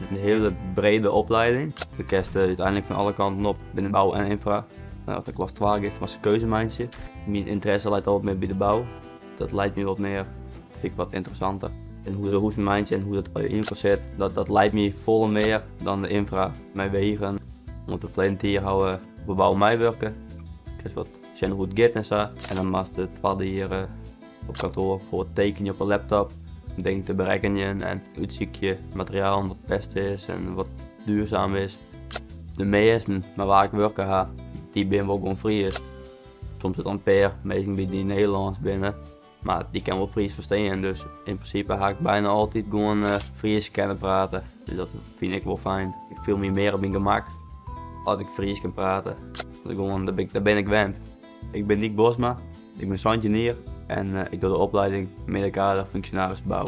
is een hele brede opleiding. We kersten uiteindelijk van alle kanten op binnen bouw en infra. Als de klas 12 is, was een keuzemindje. Mijn interesse lijkt altijd meer bij de bouw. Dat lijkt me wat meer, vind ik wat interessanter. En hoe het mindje en hoe het in infra zit, dat lijkt me veel meer dan de infra. Mijn wegen, want de verleden hier houden we bouwen mij werken. Ik wat zien hoe het gaat en zo. En dan was de tweede hier op kantoor voor het tekenen op een laptop. Dingen te berekenen en uitzoek je materiaal wat het beste is en wat duurzaam is. De meesten, maar waar ik werken ga, die ben wel gewoon Fries. Soms het Ampère, meestal bij die Nederlands binnen. Maar die kan wel Fries verstaan, dus in principe ga ik bijna altijd gewoon Fries kunnen praten. Dus dat vind ik wel fijn. Ik voel me meer op mijn gemak als ik Fries kan praten. Daar ben ik gewend. Ik ben Nick Bosma, ik ben Santjenier en ik doe de opleiding middenkader functionaris bouw.